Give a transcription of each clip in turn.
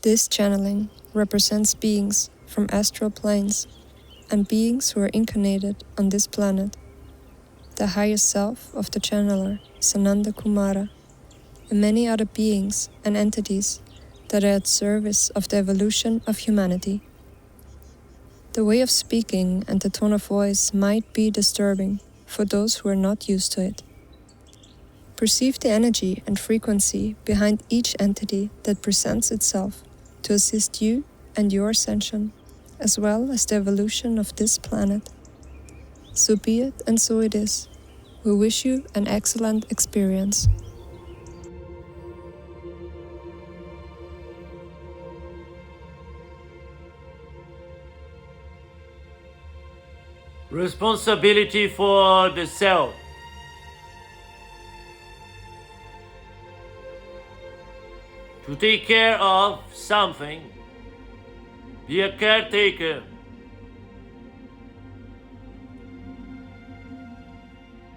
This channeling represents beings from astral planes and beings who are incarnated on this planet, the highest self of the channeler, Sananda Kumara, and many other beings and entities that are at service of the evolution of humanity. The way of speaking and the tone of voice might be disturbing for those who are not used to it. Perceive the energy and frequency behind each entity that presents itself to assist you and your ascension, as well as the evolution of this planet. So be it and so it is. We wish you an excellent experience. Responsibility for the self. To take care of something, be a caretaker.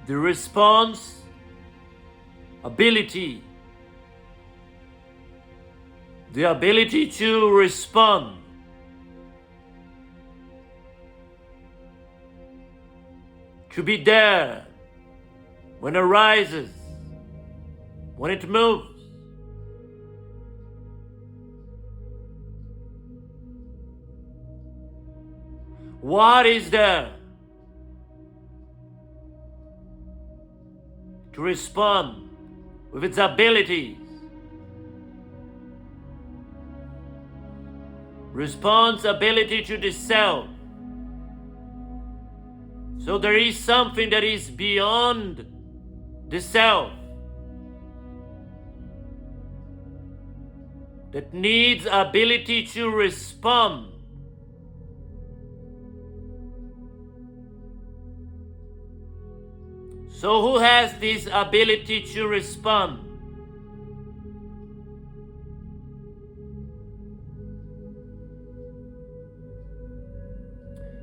The response, ability, the ability to respond. To be there when it arises, when it moves. What is there? To respond with its abilities. Responsibility to the self. So there is something that is beyond the self, that needs ability to respond. So who has this ability to respond?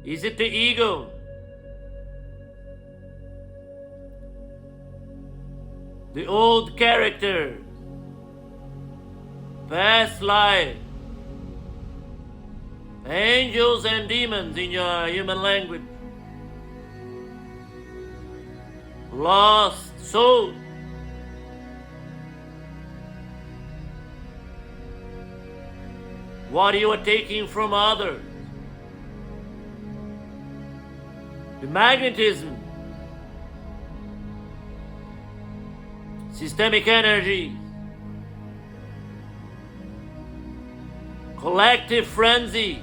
Is it the ego? The old character, past life, angels and demons in your human language, lost soul. What you are taking from others, the magnetism, systemic energy, collective frenzy,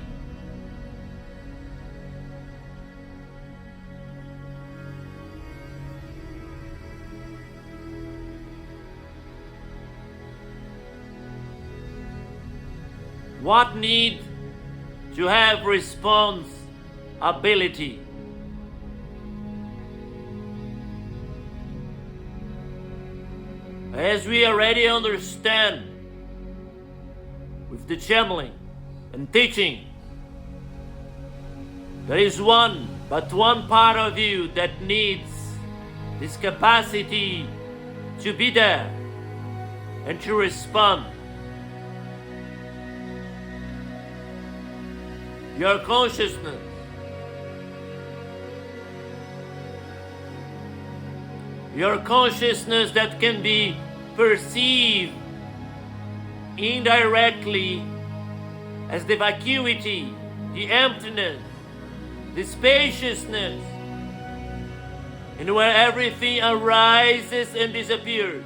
what need to have response ability. As we already understand with the channeling and teaching, there is one part of you that needs this capacity to be there and to respond. Your consciousness. Your consciousness that can be perceived indirectly as the vacuity, the emptiness, the spaciousness, and where everything arises and disappears.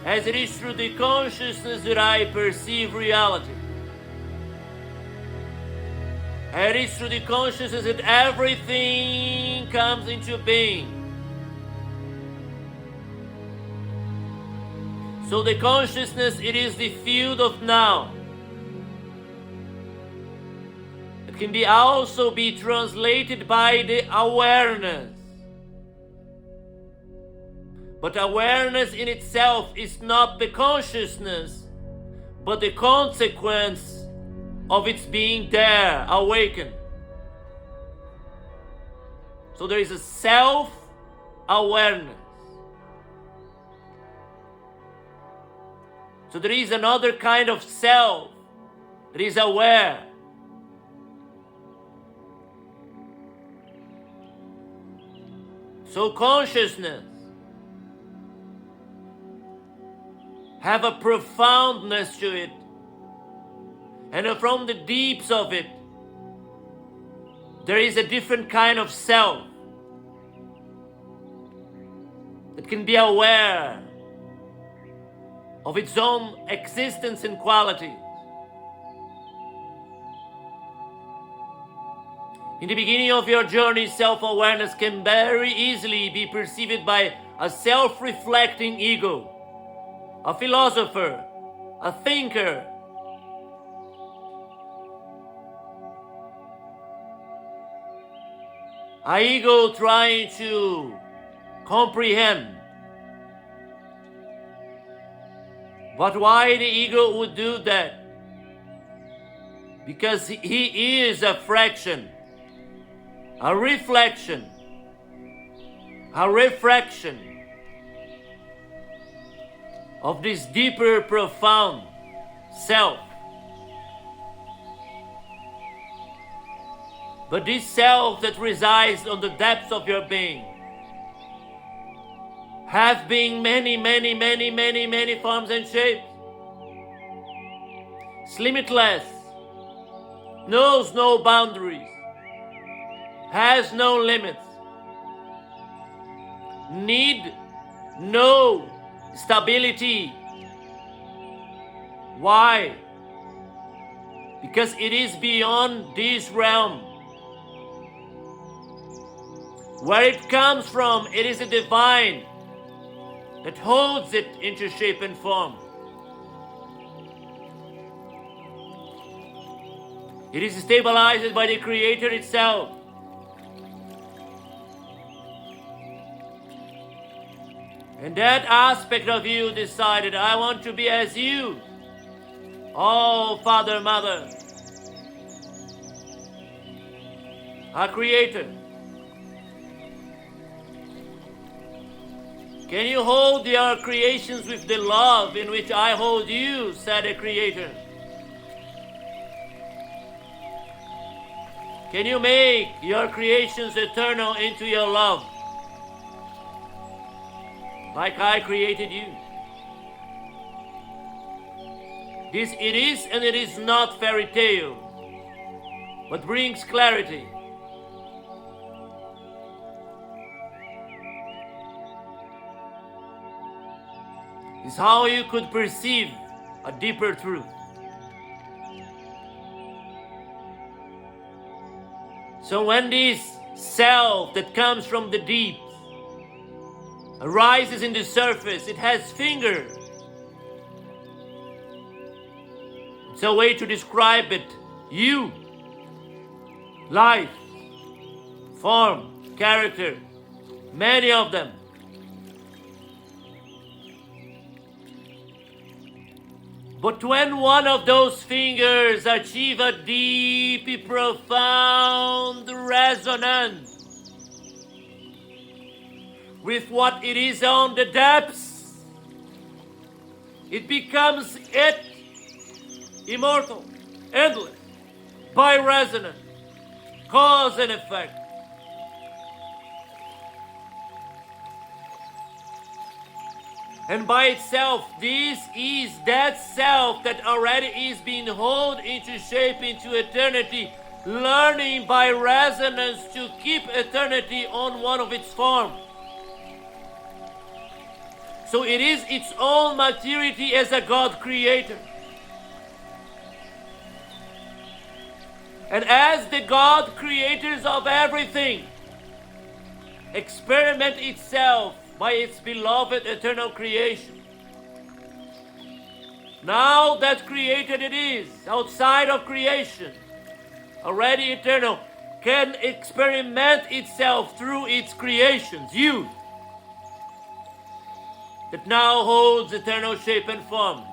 As it is through the consciousness that I perceive reality. And it is through the consciousness that everything comes into being. So the consciousness, it is the field of now. It can also be translated by the awareness. But awareness in itself is not the consciousness, but the consequence of its being there, awakened. So there is a self-awareness. So there is another kind of self that is aware. So consciousness have a profoundness to it, and from the deeps of it there is a different kind of self that can be aware of its own existence and quality. In the beginning of your journey, self-awareness can very easily be perceived by a self-reflecting ego, a philosopher, a thinker. An ego trying to comprehend. But why the ego would do that? Because he is a fraction, a reflection, a refraction of this deeper, profound self. But this self that resides on the depths of your being have been many forms and shapes. It's limitless, knows no boundaries, has no limits, need no stability. Why? Because it is beyond this realm. Where it comes from, it is a divine that holds it into shape and form. It is stabilized by the Creator itself. And that aspect of you decided, I want to be as you. Oh, Father, Mother, our Creator. Can you hold your creations with the love in which I hold you, said the Creator? Can you make your creations eternal into your love? Like I created you. This it is and it is not fairy tale, but brings clarity. Is how you could perceive a deeper truth. So when this self that comes from the deep arises in the surface, it has fingers. It's a way to describe it. You, life, form, character, many of them. But when one of those fingers achieve a deep, profound resonance with what it is on the depths, it becomes it, immortal, endless, by resonance, cause and effect. And by itself, this is that self that already is being held into shape into eternity, learning by resonance to keep eternity on one of its forms. So it is its own maturity as a God creator. And as the God creators of everything, experiment itself by its beloved eternal creation. Now that created it is, outside of creation, already eternal, can experiment itself through its creations, you, that now holds eternal shape and form.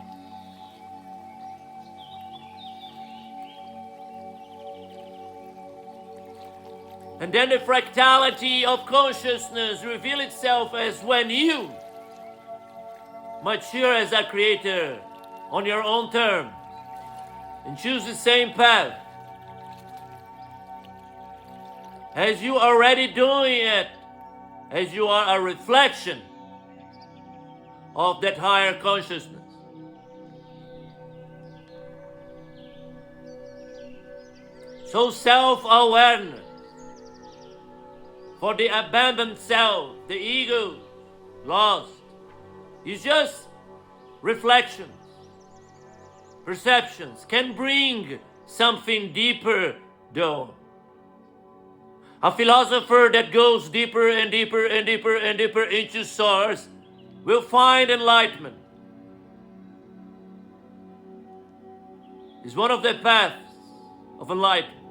And then the fractality of consciousness reveals itself as when you mature as a creator on your own terms and choose the same path as you are already doing it, as you are a reflection of that higher consciousness. So self-awareness for the abandoned self, the ego, lost, is just reflections, perceptions, can bring something deeper though. A philosopher that goes deeper and deeper and deeper and deeper into source will find enlightenment. It's one of the paths of enlightenment.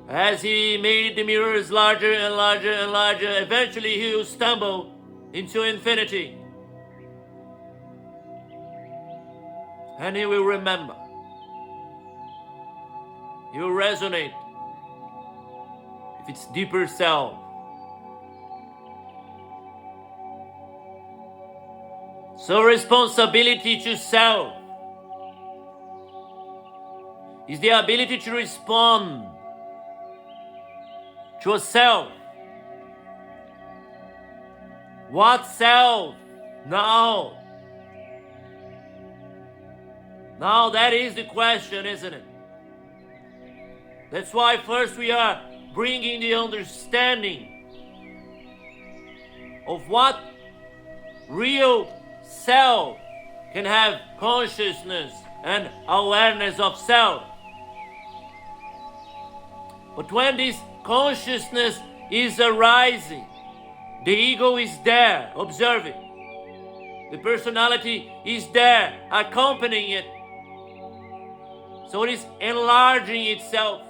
As he made the mirrors larger and larger and larger, eventually he will stumble into infinity. And he will remember. He will resonate with its deeper self. So responsibility to self is the ability to respond to a self. What self now? Now that is the question, isn't it? That's why first we are bringing the understanding of what real self can have consciousness and awareness of self. But when this consciousness is arising, the ego is there observing. The personality is there accompanying it. So it is enlarging itself.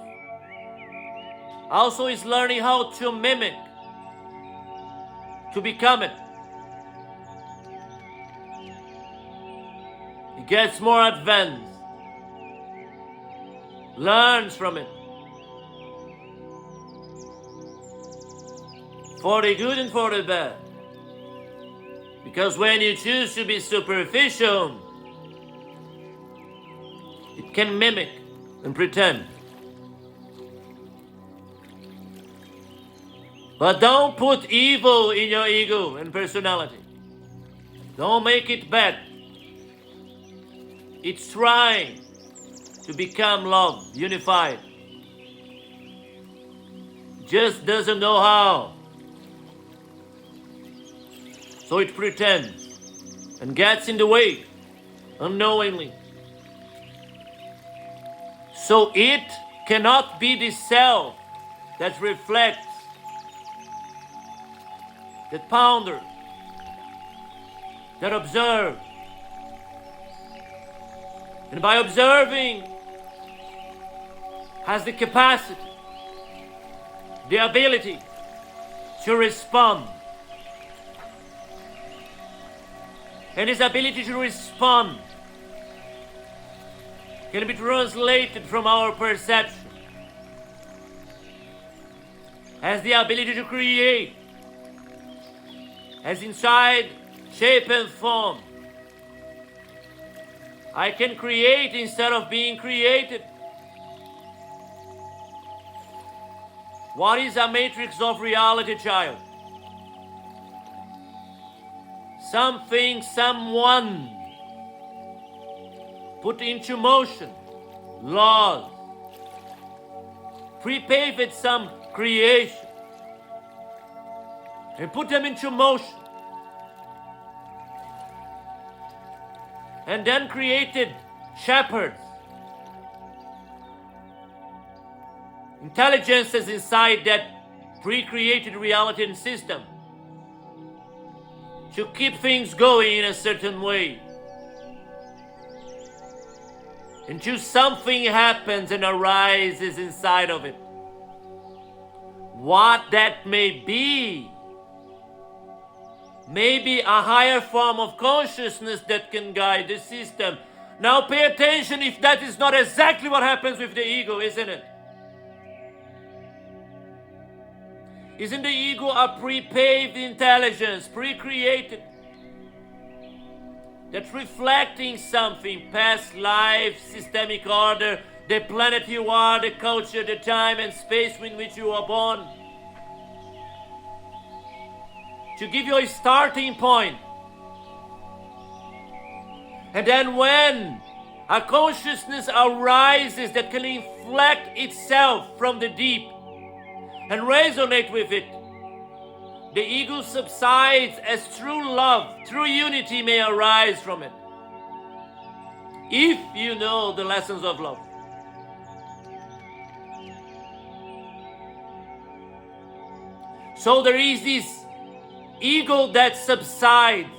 Also is learning how to mimic, to become it. It gets more advanced, learns from it. For the good and for the bad. Because when you choose to be superficial, it can mimic and pretend. But don't put evil in your ego and personality. Don't make it bad. It's trying to become love, unified. Just doesn't know how. So it pretends and gets in the way unknowingly. So it cannot be the self that reflects, that ponders, that observes. And by observing, has the capacity, the ability to respond. And his ability to respond can be translated from our perception as the ability to create, as inside shape and form. I can create instead of being created. What is a matrix of reality, child? Something, someone put into motion laws, prepaved some creation and put them into motion, and then created shepherds, intelligences inside that pre-created reality and system to keep things going in a certain way. Until something happens and arises inside of it. What that may be a higher form of consciousness that can guide the system. Now pay attention if that is not exactly what happens with the ego, isn't it? Isn't the ego a pre-paved intelligence, pre-created, that's reflecting something, past life, systemic order, the planet you are, the culture, the time and space in which you are born? To give you a starting point. And then when a consciousness arises that can inflect itself from the deep and resonate with it, the ego subsides as true love, true unity may arise from it. If you know the lessons of love. So there is this ego that subsides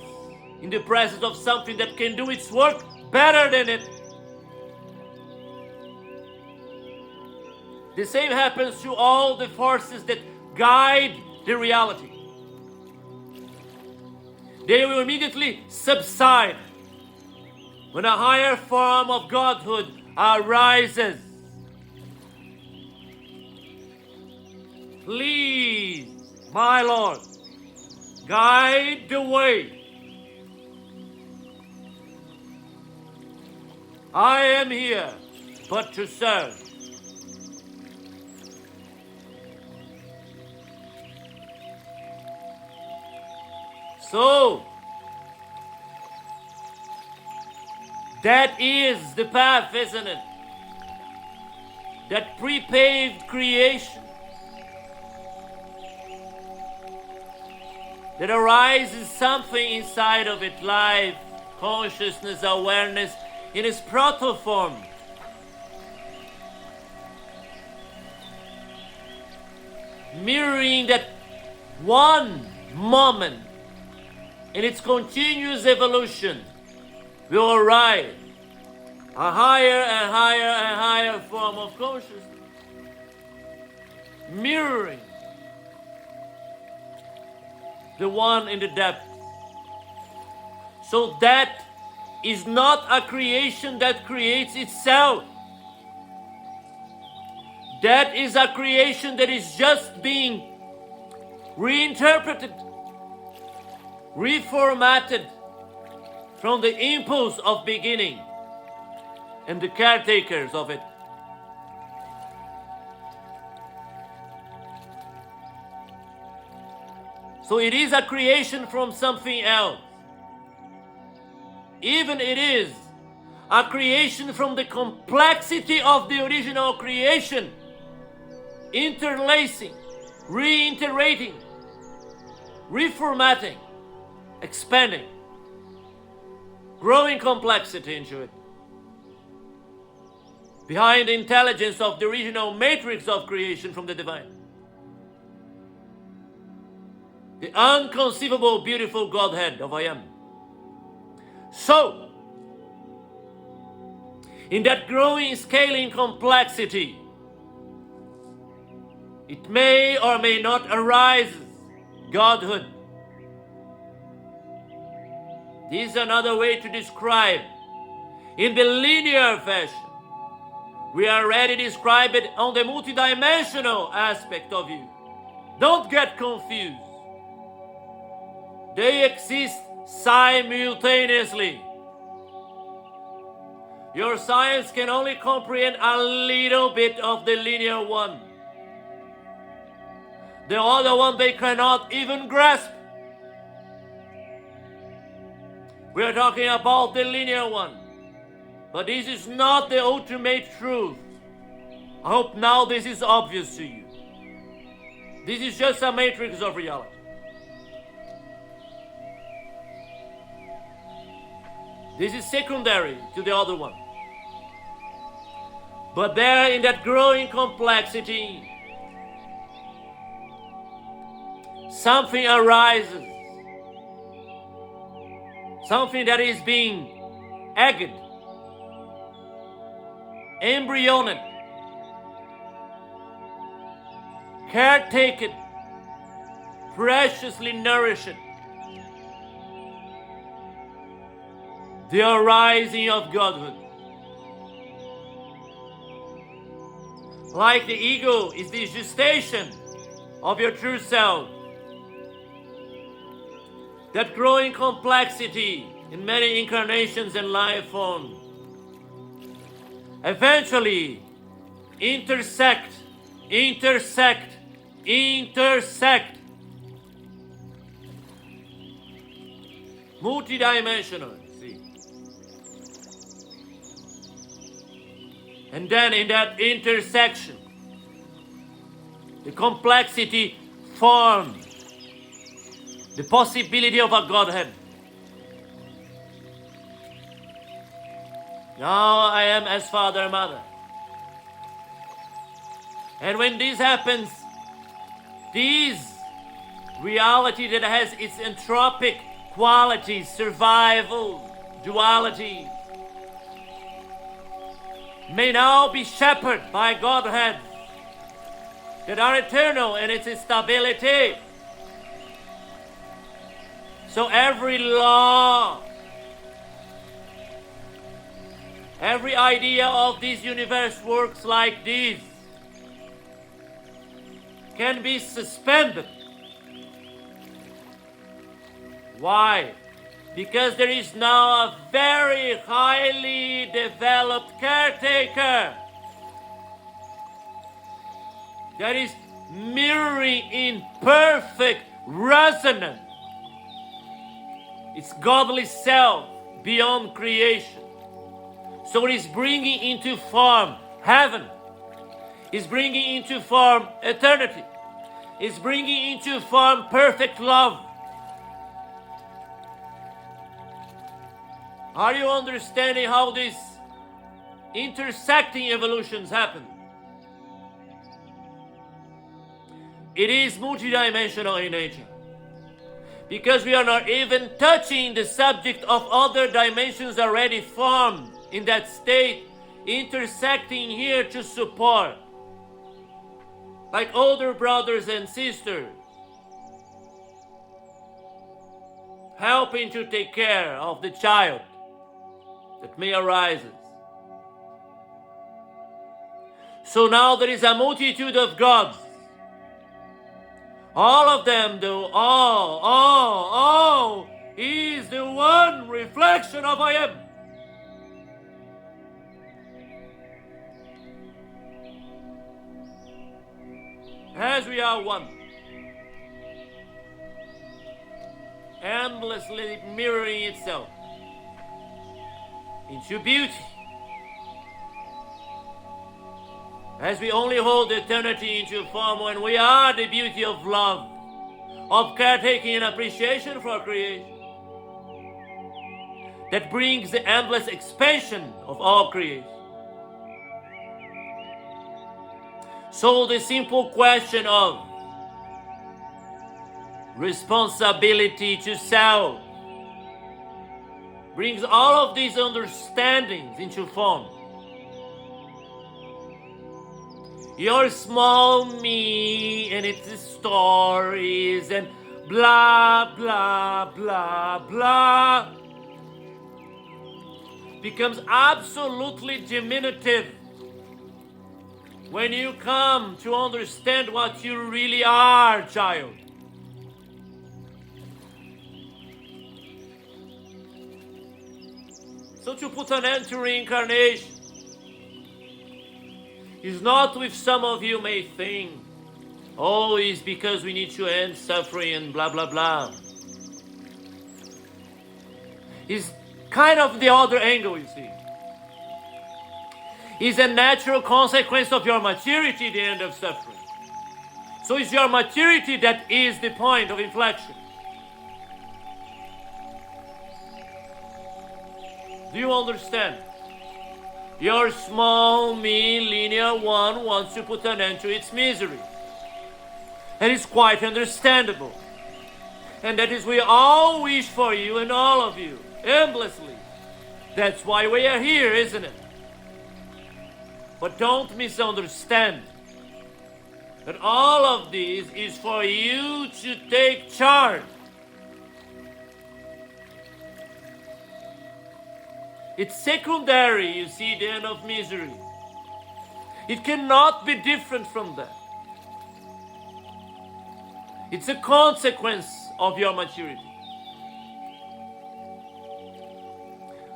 in the presence of something that can do its work better than it. The same happens to all the forces that guide the reality. They will immediately subside when a higher form of Godhood arises. Please, my Lord, guide the way. I am here but to serve. So, that is the path, isn't it? That pre-paved creation that arises something inside of it, life, consciousness, awareness, in its proto-form. Mirroring that one moment in its continuous evolution will arrive a higher and higher and higher form of consciousness. Mirroring the one in the depth. So that is not a creation that creates itself. That is a creation that is just being reinterpreted, reformatted from the impulse of beginning and the caretakers of it. So it is a creation from something else. Even it is a creation from the complexity of the original creation, interlacing, reiterating, reformatting, expanding, growing complexity into it. Behind the intelligence of the original matrix of creation from the divine. The unconceivable, beautiful Godhead of I Am. So, in that growing, scaling complexity, it may or may not arise Godhood. This is another way to describe. In the linear fashion, we already described it on the multidimensional aspect of you. Don't get confused. They exist simultaneously. Your science can only comprehend a little bit of the linear one. The other one they cannot even grasp. We are talking about the linear one. But this is not the ultimate truth. I hope now this is obvious to you. This is just a matrix of reality. This is secondary to the other one. But there in that growing complexity, something arises. Something that is being egged, embryonic, caretaken, preciously nourished. The arising of Godhood. Like the ego is the gestation of your true self, that growing complexity in many incarnations and life forms, eventually intersect, multidimensional, see. And then in that intersection, the complexity forms the possibility of a Godhead. Now I am as Father and Mother. And when this happens, this reality that has its entropic qualities, survival, duality, may now be shepherded by Godhead that are eternal in its stability. So every law, every idea of this universe works like this, can be suspended. Why? Because there is now a very highly developed caretaker that is mirroring in perfect resonance its godly self beyond creation. So it is bringing into form heaven, is bringing into form eternity, is bringing into form perfect love. Are you understanding how these intersecting evolutions happen? It is multidimensional in nature, because we are not even touching the subject of other dimensions already formed in that state, intersecting here to support, like older brothers and sisters, helping to take care of the child that may arise. So now there is a multitude of gods. All of them do, all is the one reflection of I am. As we are one, endlessly mirroring itself into beauty, as we only hold eternity into form when we are the beauty of love, of caretaking and appreciation for creation, that brings the endless expansion of all creation. So the simple question of responsibility to self brings all of these understandings into form. Your small me and its stories and blah, blah, blah, blah becomes absolutely diminutive when you come to understand what you really are, child. So to put an end to reincarnation is not what some of you may think, oh, it's because we need to end suffering and blah, blah, blah. It's kind of the other angle, you see. It's a natural consequence of your maturity, the end of suffering. So it's your maturity that is the point of inflection. Do you understand? Your small me, linear one, wants to put an end to its misery. And it's quite understandable. And that is we all wish for you and all of you, endlessly. That's why we are here, isn't it? But don't misunderstand that all of this is for you to take charge. It's secondary, you see, the end of misery. It cannot be different from that. It's a consequence of your maturity.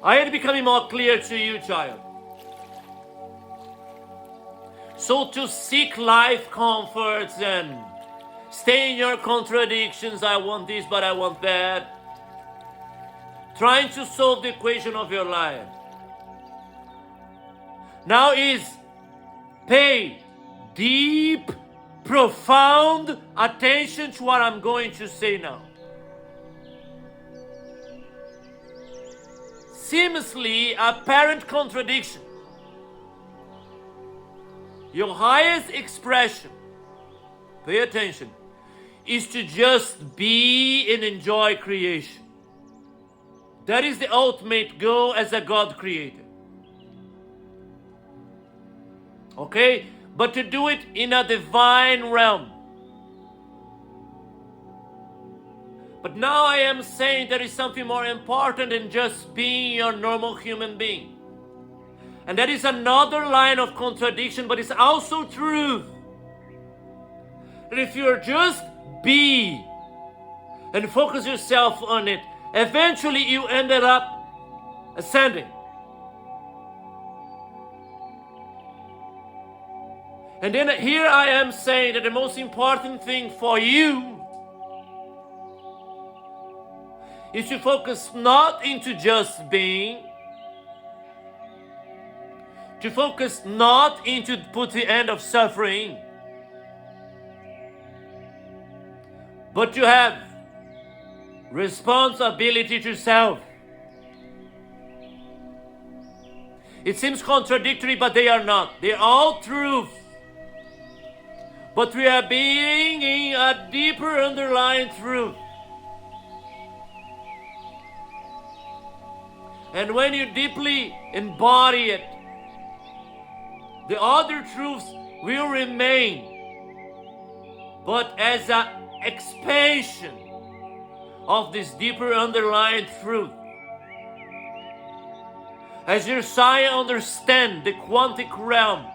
I am becoming more clear to you, child. So to seek life comforts and stay in your contradictions, I want this but I want that, trying to solve the equation of your life, now is pay deep, profound attention to what I'm going to say now. Seemingly apparent contradiction. Your highest expression, pay attention, is to just be and enjoy creation. That is the ultimate goal as a God creator. Okay? But to do it in a divine realm. But now I am saying there is something more important than just being your normal human being. And that is another line of contradiction, but it's also truth. And if you're just be and focus yourself on it, eventually you ended up ascending. And then here I am saying that the most important thing for you is to focus not into just being, to focus not into put the end of suffering, but to have responsibility to self. It seems contradictory, but they are not. They are all truth. But we are being in a deeper underlying truth. And when you deeply embody it, the other truths will remain, but as an expansion of this deeper underlying truth. As your science understands the quantum realm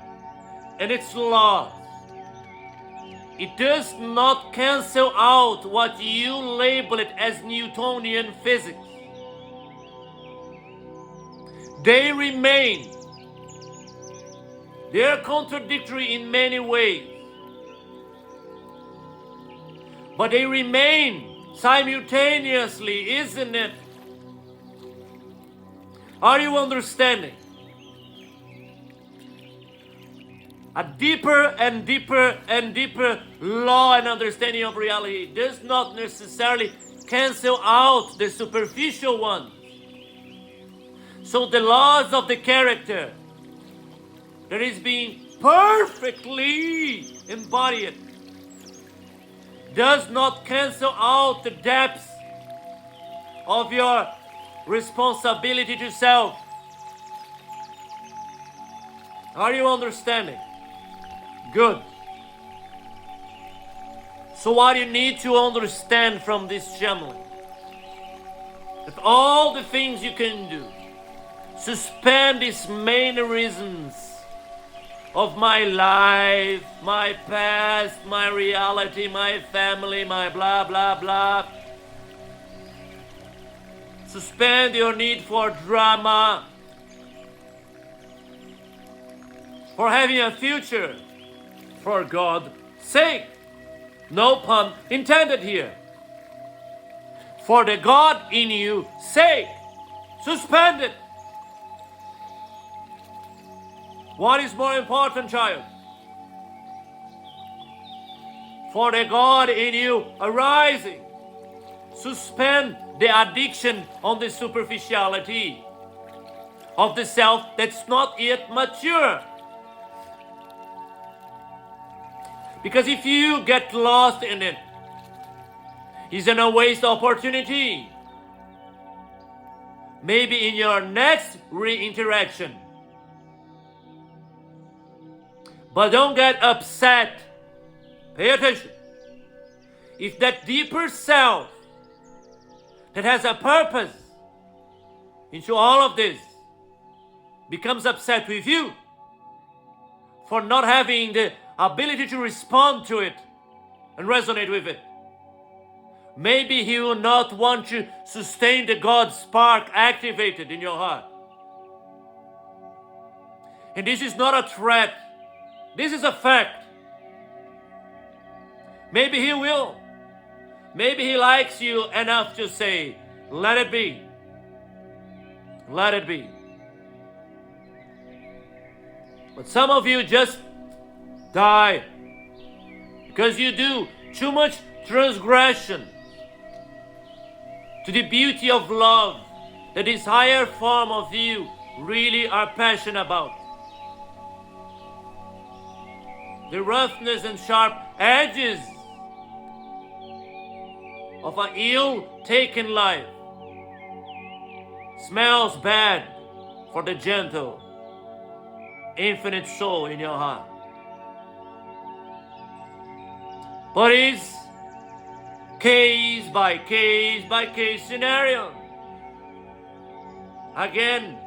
and its laws, it does not cancel out what you label it as Newtonian physics. They remain. They are contradictory in many ways, but they remain simultaneously, isn't it? Are you understanding? A deeper and deeper and deeper law and understanding of reality does not necessarily cancel out the superficial ones. So the laws of the character that is being perfectly embodied does not cancel out the depths of your responsibility to self. Are you understanding? Good. So what you need to understand from this channeling, that all the things you can do, suspend these mannerisms of my life, my past, my reality, my family, my blah blah blah. Suspend your need for drama, for having a future, for God's sake. No pun intended here. For the God in you sake. Suspend it. What is more important, child? For the God in you arising. Suspend the addiction on the superficiality of the self that's not yet mature. Because if you get lost in it, it's gonna waste opportunity. Maybe in your next re-interaction. But don't get upset. Pay attention. If that deeper self that has a purpose into all of this becomes upset with you for not having the ability to respond to it and resonate with it, Maybe he will not want to sustain the God spark activated in your heart. And this is not a threat. This is a fact. Maybe he will. Maybe he likes you enough to say, let it be. Let it be. But some of you just die because you do too much transgression to the beauty of love that this higher form of you really are passionate about. The roughness and sharp edges of an ill-taken life smells bad for the gentle, infinite soul in your heart. But it's case by case scenario. Again,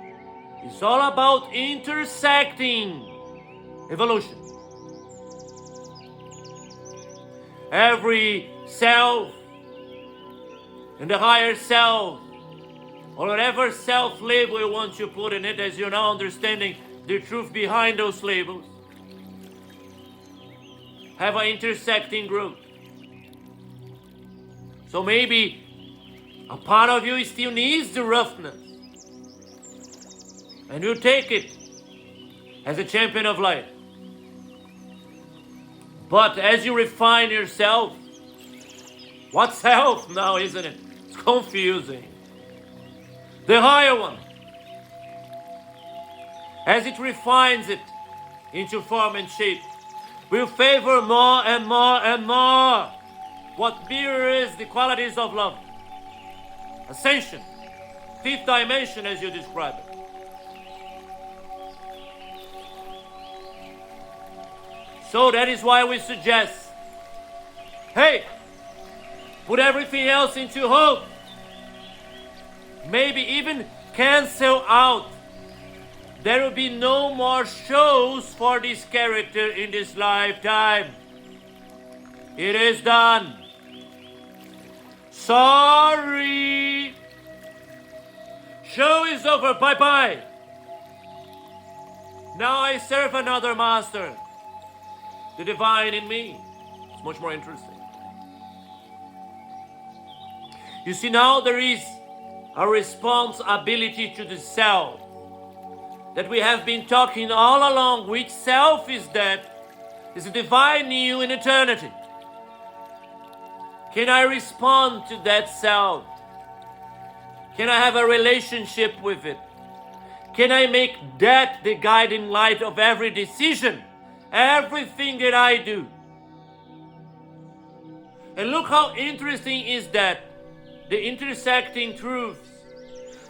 it's all about intersecting evolution. Every self and the higher self, or whatever self-label you want to put in it, as you're now understanding the truth behind those labels, have an intersecting growth. So maybe a part of you still needs the roughness, and you take it as a champion of light. But as you refine yourself, what self now, isn't it? It's confusing. The higher one, as it refines it into form and shape, will favor more and more and more what mirrors the qualities of love. Ascension, fifth dimension as you describe it. So that is why we suggest, hey, put everything else into hope. Maybe even cancel out. There will be no more shows for this character in this lifetime. It is done. Sorry. Show is over. Bye-bye. Now I serve another master. The divine in me. It's much more interesting. You see, now there is a responsibility to the self that we have been talking all along. Which self is that? Is the divine you in eternity. Can I respond to that self? Can I have a relationship with it? Can I make that the guiding light of every decision? Everything that I do. And look how interesting is that, the intersecting truths,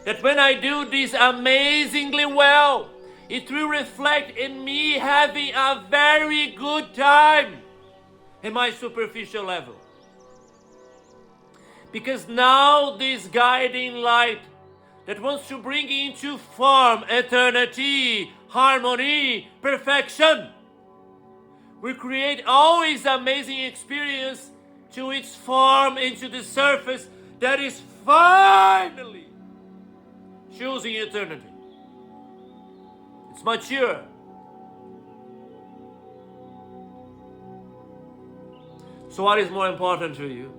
that when I do this amazingly well, it will reflect in me having a very good time in my superficial level. Because now this guiding light that wants to bring into form eternity, harmony, perfection, we create always amazing experience to its form into the surface that is finally choosing eternity. It's mature. So what is more important to you?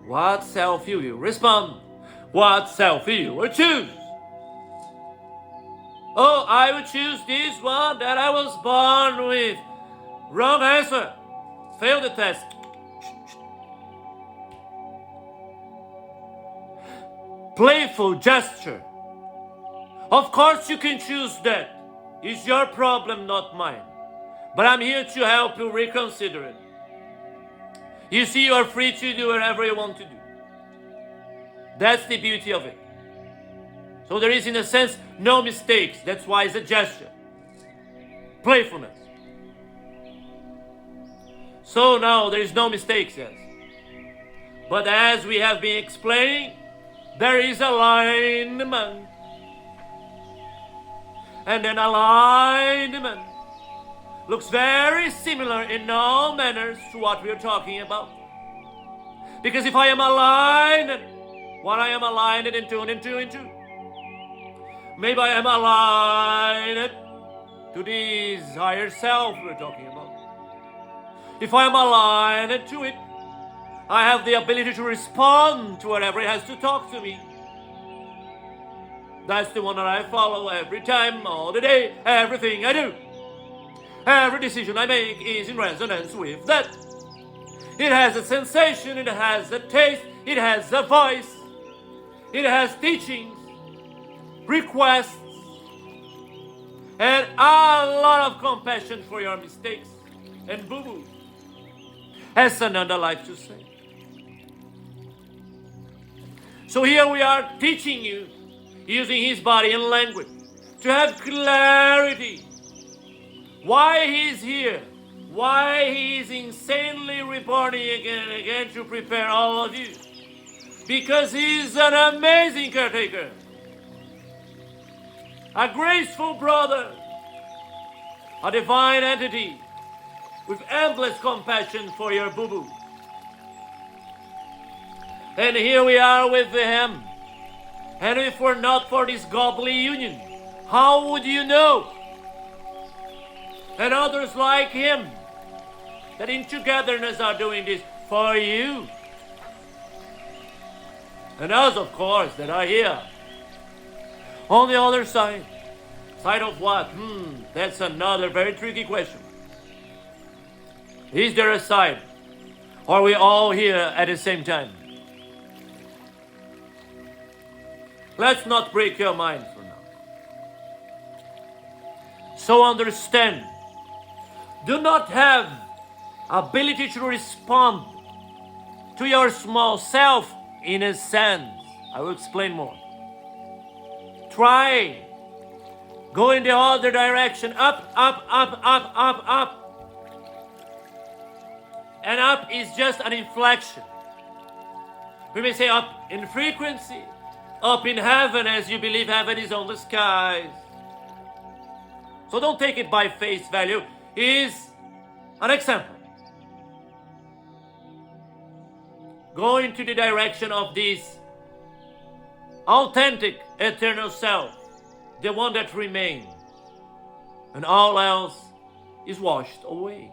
What self will you respond? What self will you choose? Oh, I will choose this one that I was born with. Wrong answer. Fail the test. Playful gesture. Of course you can choose that. It's your problem, not mine. But I'm here to help you reconsider it. You see, you are free to do whatever you want to do. That's the beauty of it. So there is, in a sense, no mistakes. That's why it's a gesture. Playfulness. So now there is no mistakes, yes. But as we have been explaining, there is alignment. And then alignment looks very similar in all manners to what we are talking about. Because if I am aligned, what I am aligned and tuned into, maybe I am aligned to this higher self we're talking about. If I am aligned to it, I have the ability to respond to whatever it has to talk to me. That's the one that I follow every time, all the day, everything I do. Every decision I make is in resonance with that. It has a sensation, it has a taste, it has a voice, it has teachings, requests, and a lot of compassion for your mistakes and boo-boos, as Sananda likes to say. So here we are teaching you, using his body and language, to have clarity. Why he's here, why he is insanely reborn again and again to prepare all of you. Because he is an amazing caretaker, a graceful brother, a divine entity with endless compassion for your boo-boo. And here we are with him. And if we're not for this godly union, how would you know? And others like him that in togetherness are doing this for you. And us, of course, that are here. On the other side. Side of what? That's another very tricky question. Is there a side? Or are we all here at the same time? Let's not break your mind for now. So understand. Do not have ability to respond to your small self in a sense. I will explain more. Try. Go in the other direction. Up, up, up, up, up, up. And up is just an inflection. We may say up in frequency, up in heaven as you believe heaven is on the skies. So don't take it by face value. Is an example. Go into the direction of this authentic eternal self, the one that remains, and all else is washed away.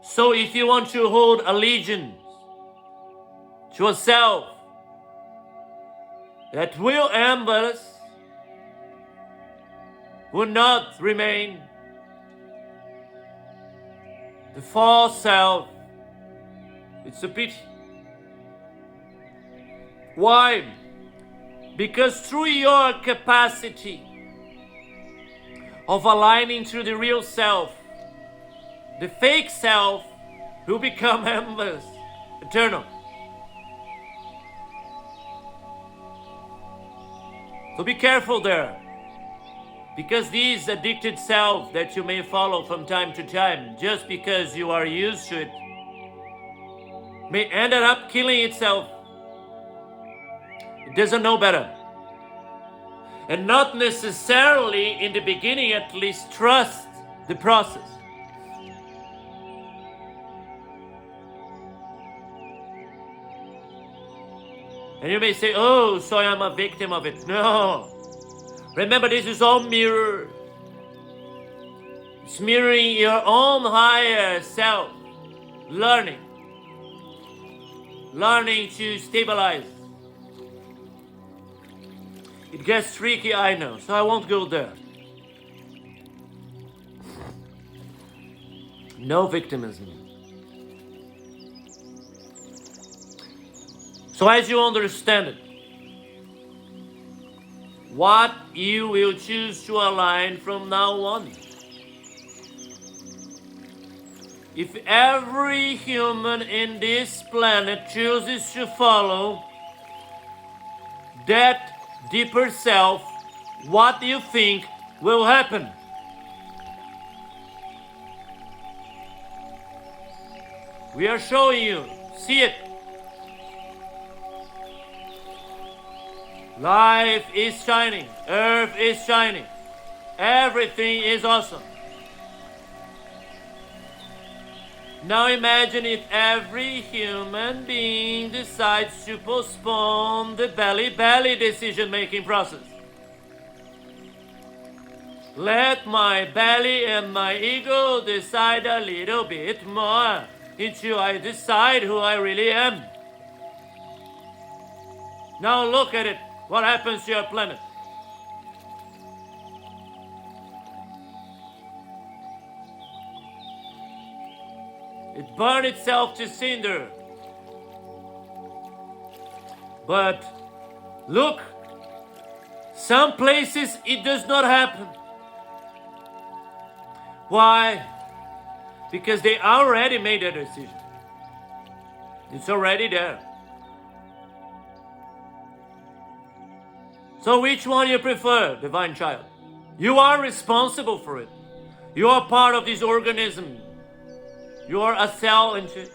So if you want to hold allegiance to a self that will embarrass, will not remain, the false self, it's a pity. Why? Because through your capacity of aligning to the real self, the fake self will become endless, eternal. So be careful there. Because these addicted self that you may follow from time to time, just because you are used to it, may end up killing itself. It doesn't know better. And not necessarily, in the beginning at least, trust the process. And you may say, oh, so I am a victim of it. No. Remember, this is all mirror. It's mirroring your own higher self. Learning to stabilize. It gets tricky, I know, so I won't go there. No victimism. So as you understand it, what you will choose to align from now on. If every human in this planet chooses to follow that deeper self, what do you think will happen? We are showing you. See it. Life is shining. Earth is shining. Everything is awesome. Now imagine if every human being decides to postpone the belly decision-making process. Let my belly and my ego decide a little bit more until I decide who I really am. Now look at it. What happens to your planet? It burned itself to cinder. But look, some places it does not happen. Why? Because they already made a decision. It's already there. So which one you prefer, divine child? You are responsible for it. You are part of this organism. You are a cell into it.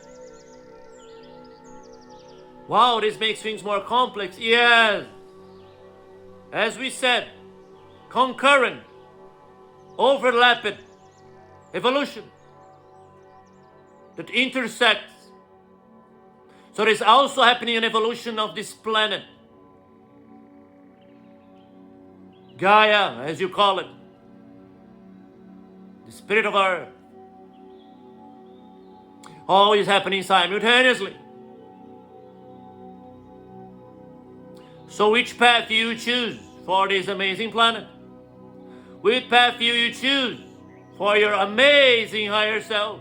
Wow, this makes things more complex. Yes. As we said, concurrent, overlapping evolution that intersects. So there's also happening an evolution of this planet. Gaia, as you call it. The spirit of Earth. All is happening simultaneously. So which path do you choose for this amazing planet? Which path do you choose for your amazing higher self?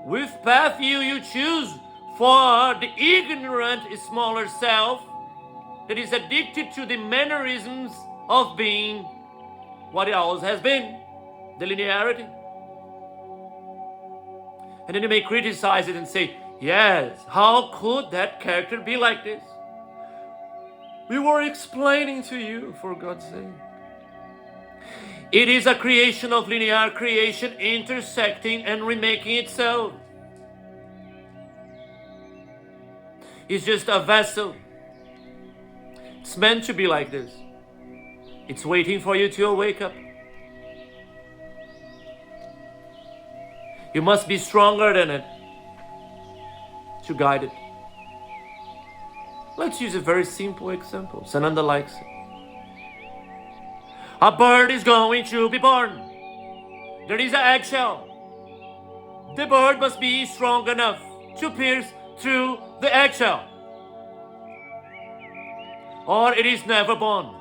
Which path do you choose for the ignorant smaller self that is addicted to the mannerisms of being what it always has been, the linearity? And then you may criticize it and say, yes, how could that character be like this? We were explaining to you, for God's sake. It is a creation of linear creation intersecting and remaking itself. It's just a vessel. It's meant to be like this. It's waiting for you to wake up. You must be stronger than it to guide it. Let's use a very simple example. Sananda likes it. A bird is going to be born. There is an eggshell. The bird must be strong enough to pierce through the eggshell, or it is never born.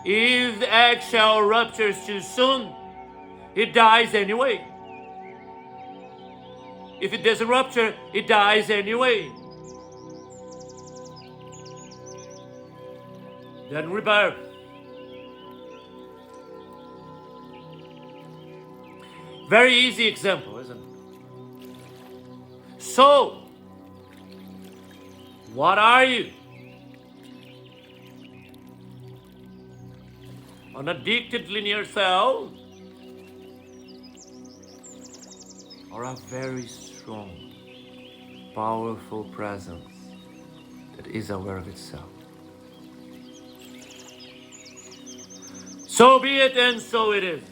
If the eggshell ruptures too soon, it dies anyway. If it doesn't rupture, it dies anyway. Then rebirth. Very easy example, isn't it? So, what are you? An addicted linear cell, or a very strong, powerful presence that is aware of itself? So be it, and so it is.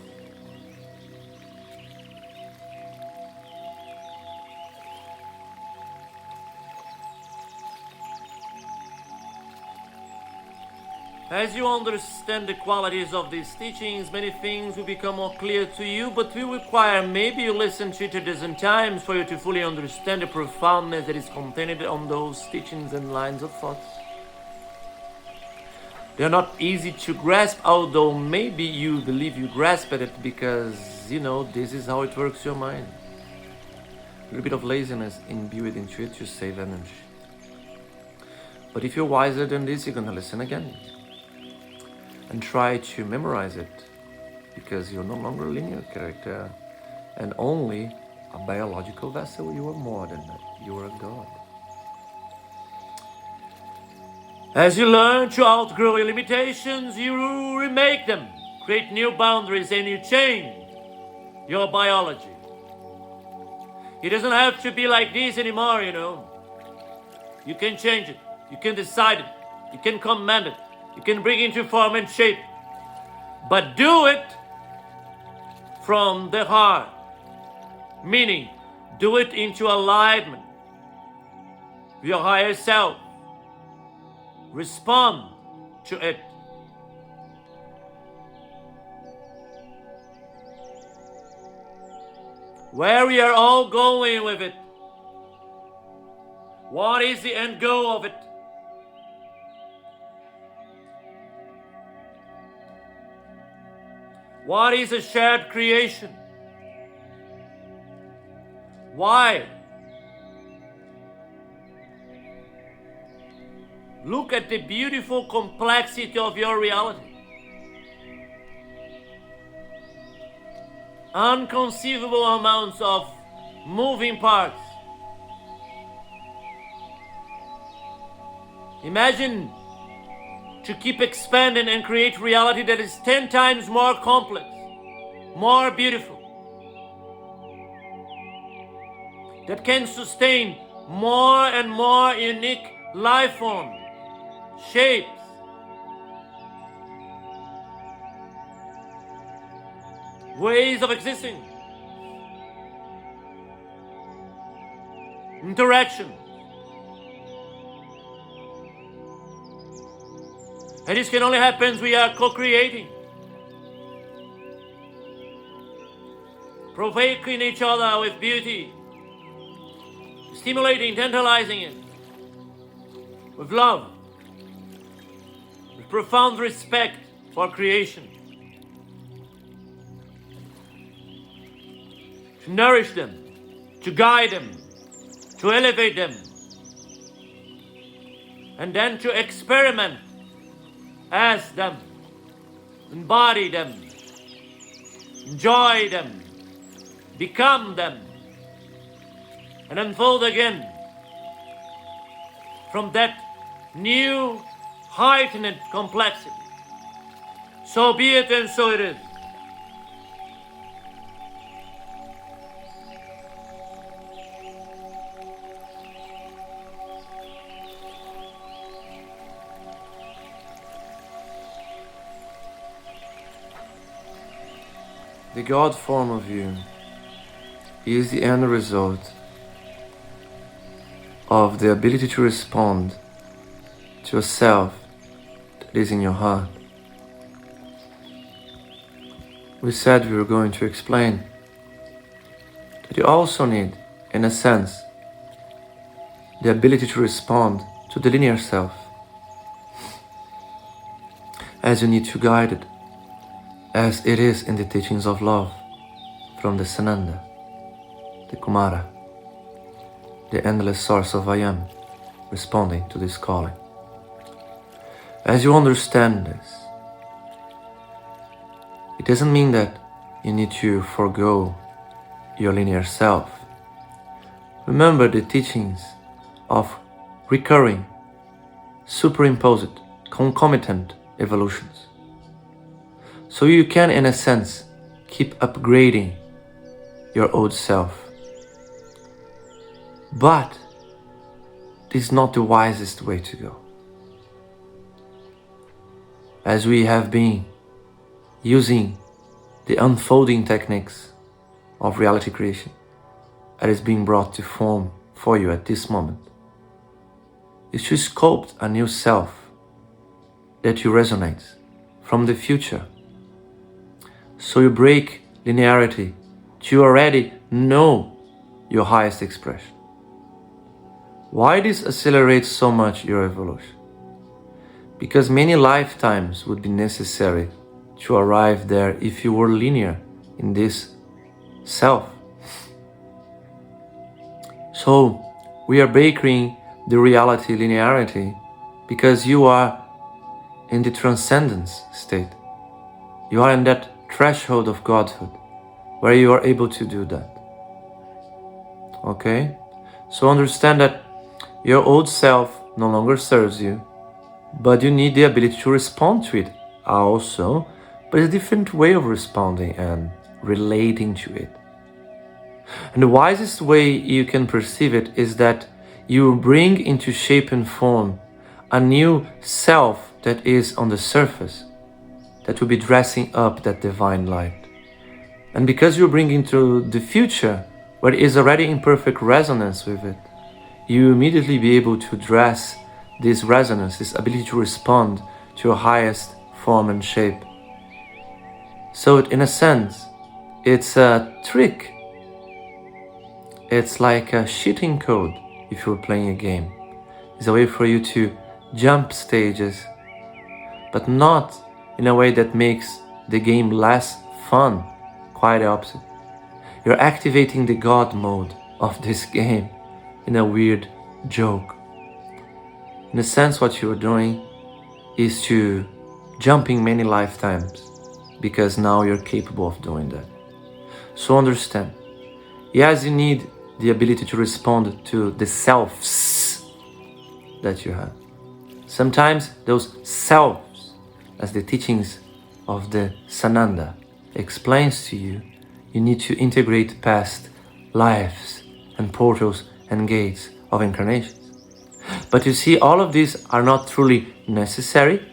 As you understand the qualities of these teachings, many things will become more clear to you, but will require maybe you listen to it a dozen times for you to fully understand the profoundness that is contained on those teachings and lines of thoughts. They are not easy to grasp, although maybe you believe you grasp at it because, this is how it works your mind. A little bit of laziness imbued into it to save energy. But if you're wiser than this, you're going to listen again. And try to memorize it, because you're no longer a linear character and only a biological vessel. You are more than that. You are a God. As you learn to outgrow your limitations, you remake them, create new boundaries, and you change your biology. It doesn't have to be like this anymore, You can change it. You can decide it. You can command it. You can bring into form and shape. But do it from the heart. Meaning, do it into alignment with your higher self. Respond to it. Where we are all going with it. What is the end goal of it? What is a shared creation? Why? Look at the beautiful complexity of your reality. Unconceivable amounts of moving parts. Imagine to keep expanding and create reality that is 10 times more complex, more beautiful, that can sustain more and more unique life forms, shapes, ways of existing, interaction. And this can only happen when we are co-creating, provoking each other with beauty, stimulating, tantalizing it, with love, with profound respect for creation, to nourish them, to guide them, to elevate them, and then to experiment as them, embody them, enjoy them, become them, and unfold again from that new, heightened complexity. So be it, and so it is. The God form of you is the end result of the ability to respond to a self that is in your heart. We said we were going to explain that you also need, in a sense, the ability to respond to the linear self, as you need to guide it, as it is in the teachings of love from the Sananda, the Kumara, the endless source of I Am, responding to this calling. As you understand this, it doesn't mean that you need to forego your linear self. Remember the teachings of recurring, superimposed, concomitant evolutions. So you can, in a sense, keep upgrading your old self. But this is not the wisest way to go. As we have been using the unfolding techniques of reality creation that is being brought to form for you at this moment, is to sculpt a new self that you resonate from the future. So you break linearity to already know your highest expression. Why this accelerates so much your evolution? Because many lifetimes would be necessary to arrive there if you were linear in this self. So we are breaking the reality linearity because you are in the transcendence state. You are in that threshold of godhood where you are able to do that. Okay? So understand that your old self no longer serves you, but you need the ability to respond to it also, but a different way of responding and relating to it. And the wisest way you can perceive it is that you bring into shape and form a new self that is on the surface, that will be dressing up that divine light. And because you're bringing to the future, where it is already in perfect resonance with it, you immediately be able to dress this resonance, this ability to respond to your highest form and shape. So in a sense, it's a trick. It's like a cheating code if you're playing a game. It's a way for you to jump stages, but not in a way that makes the game less fun. Quite the opposite. You're activating the God mode of this game in a weird joke. In a sense, what you're doing is to jumping many lifetimes, because now you're capable of doing that. So understand, yes, you need the ability to respond to the selves that you have. Sometimes those selves, as the teachings of the Sananda explains to you, you need to integrate past lives and portals and gates of incarnations. But you see, all of these are not truly necessary,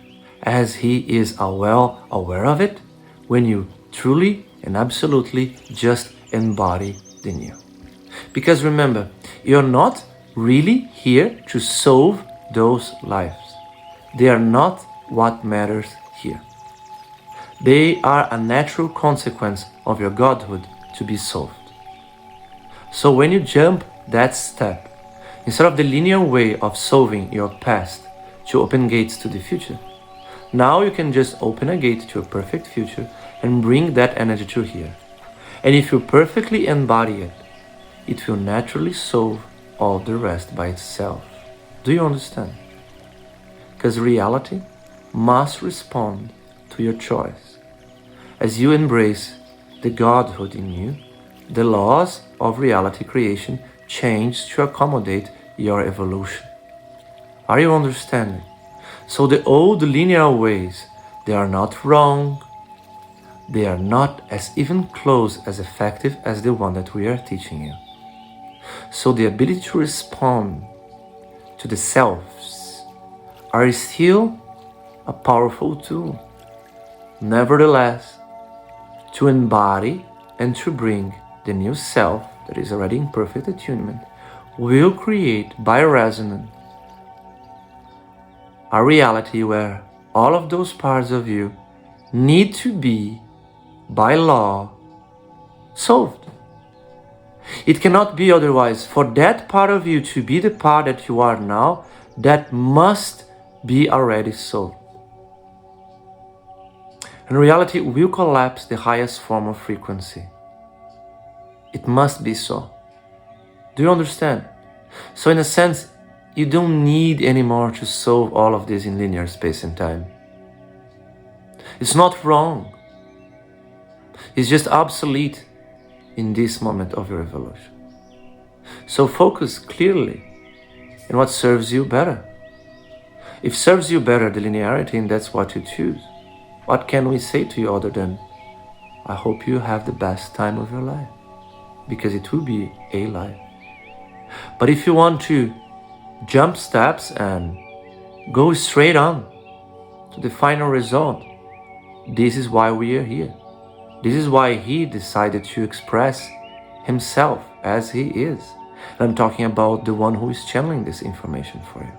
as he is well aware of it, when you truly and absolutely just embody the new. Because remember, you're not really here to solve those lives. They are not what matters here. They are a natural consequence of your godhood to be solved. So when you jump that step, instead of the linear way of solving your past to open gates to the future, now you can just open a gate to a perfect future and bring that energy to here. And if you perfectly embody it, it will naturally solve all the rest by itself. Do you understand? Because reality must respond to your choice. As you embrace the godhood in you, the laws of reality creation change to accommodate your evolution. Are you understanding? So the old linear ways, they are not wrong. They are not as even close as effective as the one that we are teaching you. So the ability to respond to the selves are still a powerful tool. Nevertheless, to embody and to bring the new self that is already in perfect attunement will create by resonance a reality where all of those parts of you need to be, by law, solved. It cannot be otherwise. For that part of you to be the part that you are now, that must be already solved. And reality will collapse the highest form of frequency. It must be so. Do you understand? So in a sense, you don't need anymore to solve all of this in linear space and time. It's not wrong. It's just obsolete in this moment of your evolution. So focus clearly on what serves you better. If serves you better the linearity, and that's what you choose, what can we say to you other than, I hope you have the best time of your life, because it will be a life. But if you want to jump steps and go straight on to the final result, this is why we are here. This is why he decided to express himself as he is. And I'm talking about the one who is channeling this information for you.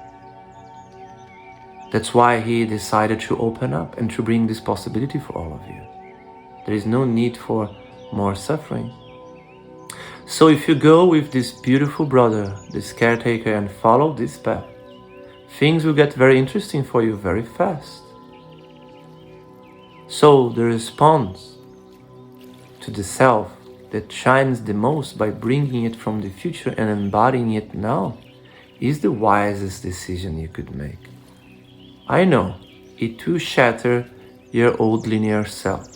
That's why he decided to open up and to bring this possibility for all of you. There is no need for more suffering. So if you go with this beautiful brother, this caretaker, and follow this path, things will get very interesting for you very fast. So the response to the self that shines the most by bringing it from the future and embodying it now is the wisest decision you could make. I know it will shatter your old linear self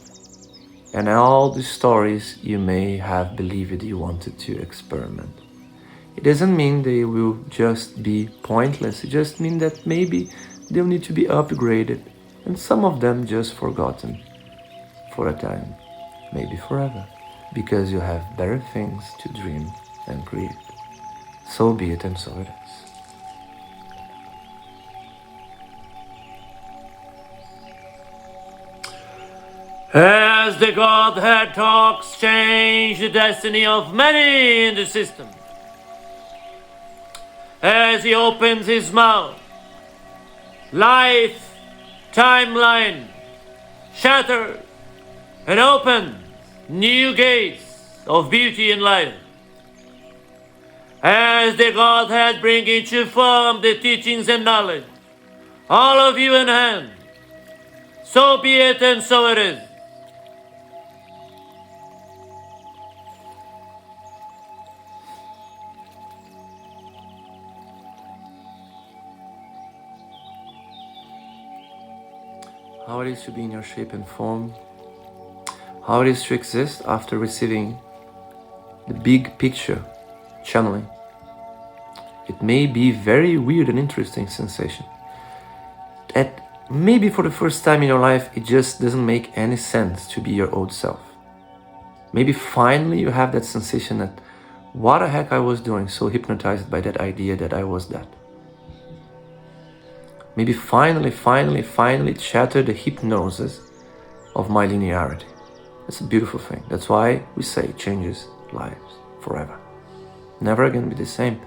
and all the stories you may have believed you wanted to experiment. It doesn't mean they will just be pointless. It just means that maybe they'll need to be upgraded, and some of them just forgotten for a time, maybe forever, because you have better things to dream and create. So be it, and so it is. As the Godhead talks change the destiny of many in the system. As he opens his mouth, life, timeline, shatters and opens new gates of beauty and light. As the Godhead bring into form the teachings and knowledge, all of you in hand, so be it and so it is. How it is to be in your shape and form, how it is to exist after receiving the big picture channeling. It may be very weird and interesting sensation. That maybe for the first time in your life, it just doesn't make any sense to be your old self. Maybe finally you have that sensation that what the heck I was doing, so hypnotized by that idea that I was that. Maybe finally it shattered the hypnosis of my linearity. That's a beautiful thing. That's why we say it changes lives forever. Never again be the same.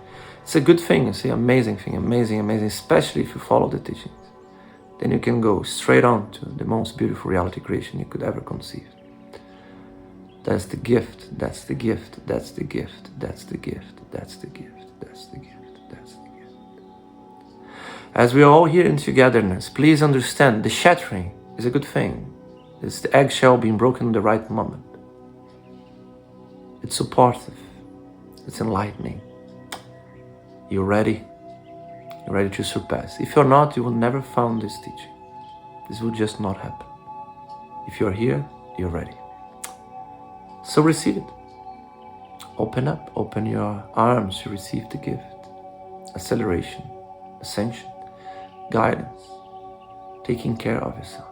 It's a good thing, it's an amazing thing, amazing, especially if you follow the teachings. Then you can go straight on to the most beautiful reality creation you could ever conceive. That's the gift, that's the gift, that's the gift, that's the gift, that's the gift, that's the gift, that's the gift. As we are all here in togetherness, please understand the shattering is a good thing. It's the eggshell being broken in the right moment. It's supportive, it's enlightening. You're ready to surpass. If you're not, you will never find this teaching. This will just not happen. If you're here, you're ready. So receive it. Open up, open your arms to receive the gift. Acceleration, ascension, guidance, taking care of yourself.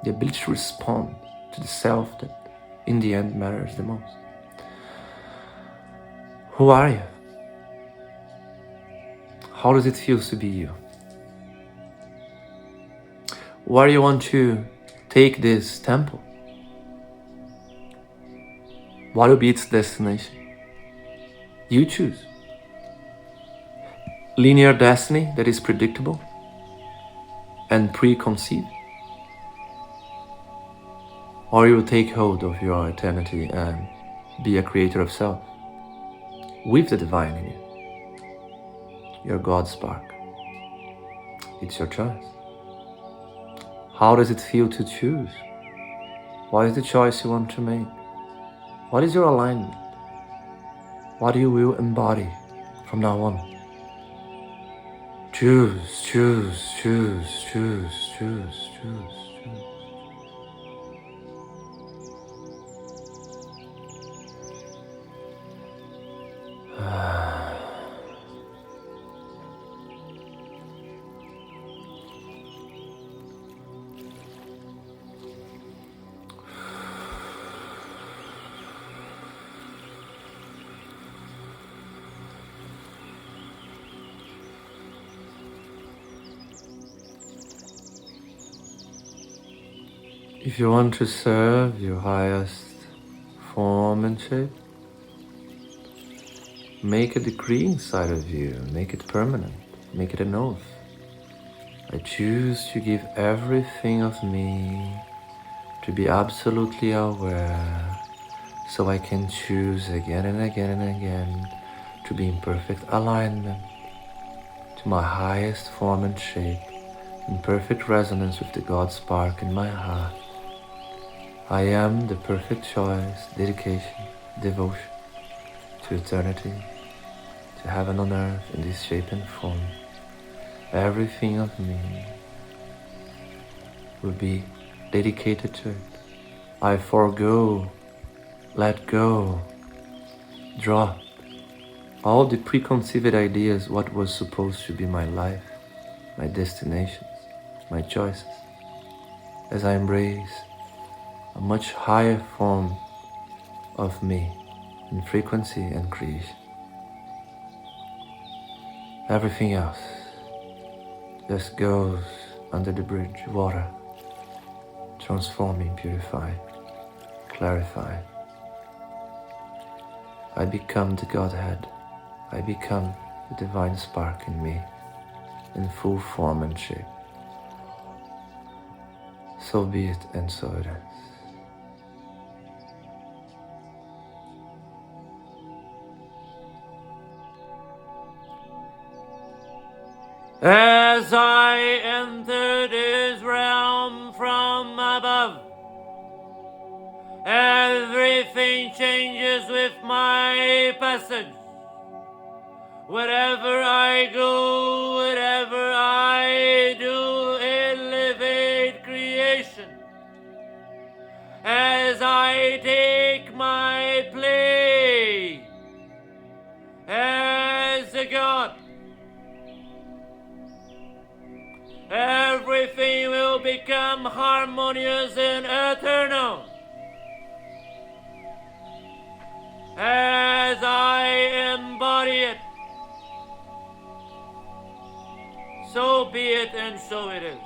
The ability to respond to the self that in the end matters the most. Who are you? How does it feel to be you? Where do you want to take this temple? What will be its destination? You choose. Linear destiny that is predictable and preconceived? Or you will take hold of your eternity and be a creator of self with the divine in you. Your God spark. It's your choice. How does it feel to choose? What is the choice you want to make? What is your alignment? What you will embody from now on? Choose, choose, choose, choose, choose, choose, choose. If you want to serve your highest form and shape, make a decree inside of you, make it permanent, make it an oath. I choose to give everything of me to be absolutely aware, so I can choose again and again and again to be in perfect alignment to my highest form and shape, in perfect resonance with the God spark in my heart. I am the perfect choice, dedication, devotion to eternity, to heaven on earth in this shape and form. Everything of me will be dedicated to it. I forego, let go, drop all the preconceived ideas what was supposed to be my life, my destinations, my choices, as I embrace a much higher form of me in frequency and creation. Everything else just goes under the bridge, water, transforming, purifying, clarifying. I become the Godhead. I become the divine spark in me, in full form and shape. So be it, and so it is. As I enter this realm from above, everything changes with my passage. Wherever I go, whatever I do, elevate creation. As I take my place as a God, everything will become harmonious and eternal. As I embody it, so be it, and so it is.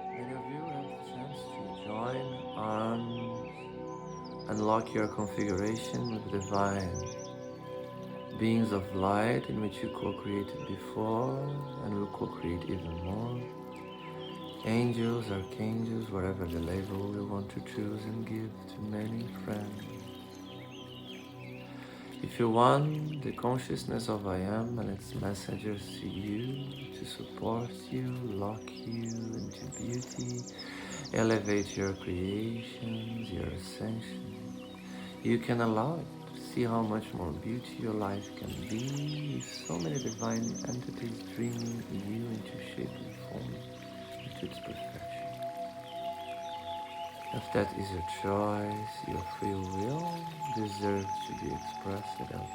Many of you have the chance to join arms, unlock your configuration with divine beings of light in which you co-created before and will co-create even more. Angels, archangels, whatever the label you want to choose and give to many friends. If you want the consciousness of I Am and its messengers to you, to support you, lock you into beauty, elevate your creations, your ascension, you can allow it. See how much more beauty your life can be, with so many divine entities dreaming you into shape and form, into its perfection. If that is your choice, your free will deserves to be expressed out loud.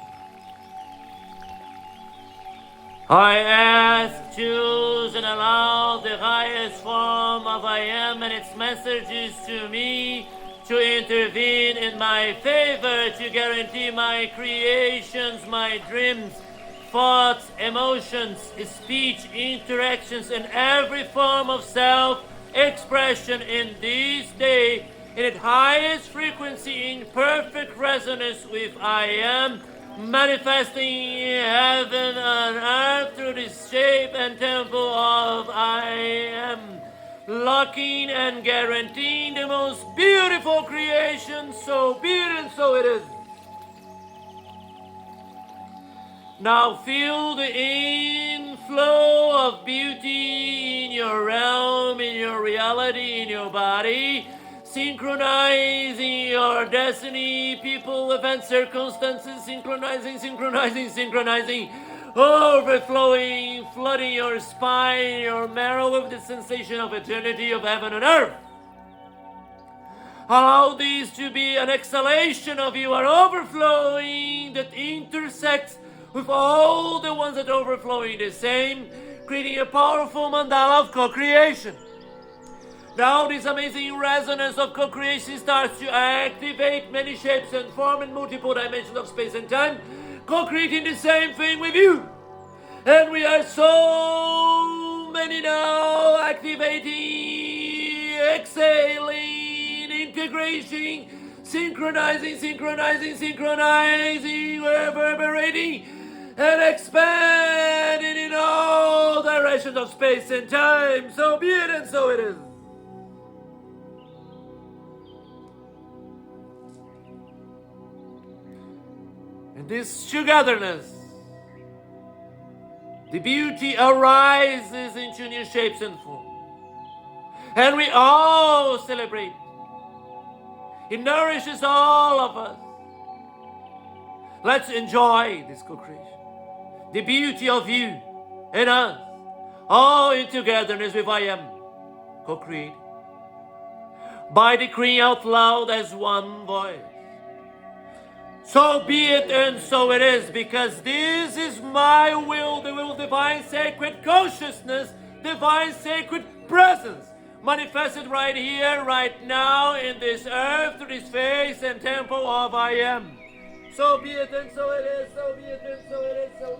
I ask, choose, and allow the highest form of I Am and its messages to me to intervene in my favor, to guarantee my creations, my dreams, thoughts, emotions, speech, interactions, and every form of self-expression in this day in its highest frequency in perfect resonance with I Am, manifesting heaven on earth through this shape and temple of I Am, locking and guaranteeing the most beautiful creation, so be it and so it is. Now feel the inflow of beauty in your realm, in your reality, in your body, synchronizing your destiny, people, events, circumstances, synchronizing, overflowing, flooding your spine, your marrow with the sensation of eternity of heaven and earth. Allow these to be an exhalation of you are overflowing that intersects with all the ones that are overflowing the same, creating a powerful mandala of co-creation. Now this amazing resonance of co-creation starts to activate many shapes and form in multiple dimensions of space and time, co-creating the same thing with you. And we are so many now activating, exhaling, integration, synchronizing, reverberating, and expanding in all directions of space and time. So be it, and so it is. In this togetherness, the beauty arises into new shapes and forms. And we all celebrate. It nourishes all of us. Let's enjoy this co-creation. The beauty of you and us, all in togetherness with I Am, co-creating. By decreeing out loud as one voice. So be it and so it is, because this is my will, the will of divine sacred consciousness, divine sacred presence, manifested right here, right now, in this earth, through this face and temple of I am. So be it and so it is, so be it and so it is, so